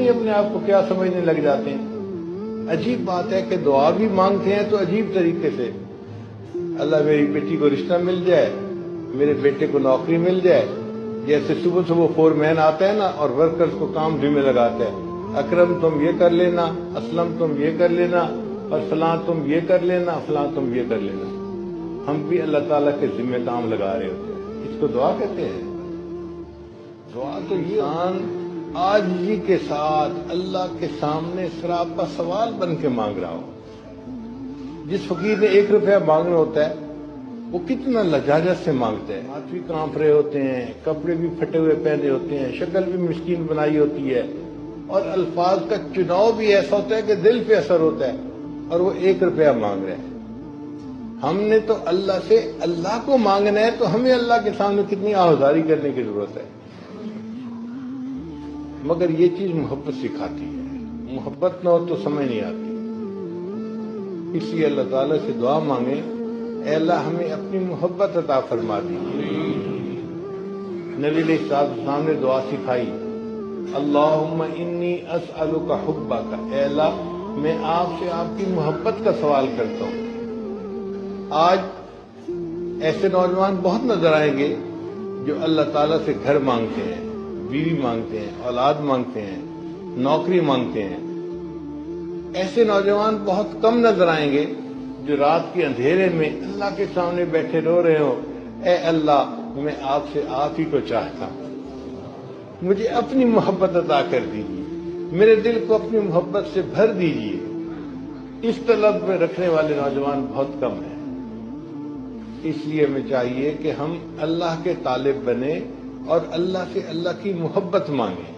نہیں اپنے آپ کو کیا سمجھنے لگ جاتے ہیں۔ عجیب بات ہے کہ دعا بھی مانگتے ہیں تو عجیب طریقے سے، اللہ میری بیٹی کو رشتہ مل جائے، میرے بیٹے کو نوکری مل جائے۔ جیسے صبح صبح فور مین آتا ہے نا اور ورکرز کو کام ذمہ لگاتا ہے، اکرم تم یہ کر لینا، اسلم تم یہ کر لینا، اور فلاں تم یہ کر لینا، فلاں تم یہ کر لینا۔ ہم بھی اللہ تعالیٰ کے ذمہ کام لگا رہے ہوتے ہیں، اس کو دعا کہتے ہیں۔ دعا تو یہ عاجزی کے ساتھ اللہ کے سامنے سراپا سوال بن کے مانگ رہا ہو۔ جس فقیر نے 1 روپیہ مانگنا ہوتا ہے وہ کتنا لجاجت سے مانگتے ہیں، ہاتھ بھی کانپ رہے ہوتے ہیں، کپڑے بھی پھٹے ہوئے پہنے ہوتے ہیں، شکل بھی مسکین بنائی ہوتی ہے، اور الفاظ کا چناؤ بھی ایسا ہوتا ہے کہ دل پہ اثر ہوتا ہے، اور وہ 1 روپیہ مانگ رہے ہیں۔ ہم نے تو اللہ سے اللہ کو مانگنا ہے، تو ہمیں اللہ کے سامنے کتنی آہذاری کرنے کی ضرورت ہے۔ مگر یہ چیز محبت سکھاتی ہے، محبت نہ ہو تو سمجھ نہیں آتی۔ اس لیے اللہ تعالیٰ سے دعا مانگیں، اے اللہ ہمیں اپنی محبت عطا فرما دیجیے۔ نبی علیہ السلام نے دعا سکھائی، اللہم انی اسألک حبک، اے اللہ میں آپ سے آپ کی محبت کا سوال کرتا ہوں۔ آج ایسے نوجوان بہت نظر آئیں گے جو اللہ تعالیٰ سے گھر مانگتے ہیں، بیوی مانگتے ہیں، اولاد مانگتے ہیں، نوکری مانگتے ہیں۔ ایسے نوجوان بہت کم نظر آئیں گے جو رات کے اندھیرے میں اللہ کے سامنے بیٹھے رو رہے ہو، اے اللہ میں آپ سے آپ ہی کو چاہتا ہوں، مجھے اپنی محبت عطا کر دیجیے، میرے دل کو اپنی محبت سے بھر دیجیے۔ اس طلب میں رکھنے والے نوجوان بہت کم ہیں۔ اس لیے ہمیں چاہیے کہ ہم اللہ کے طالب بنیں اور اللہ سے اللہ کی محبت مانگیں۔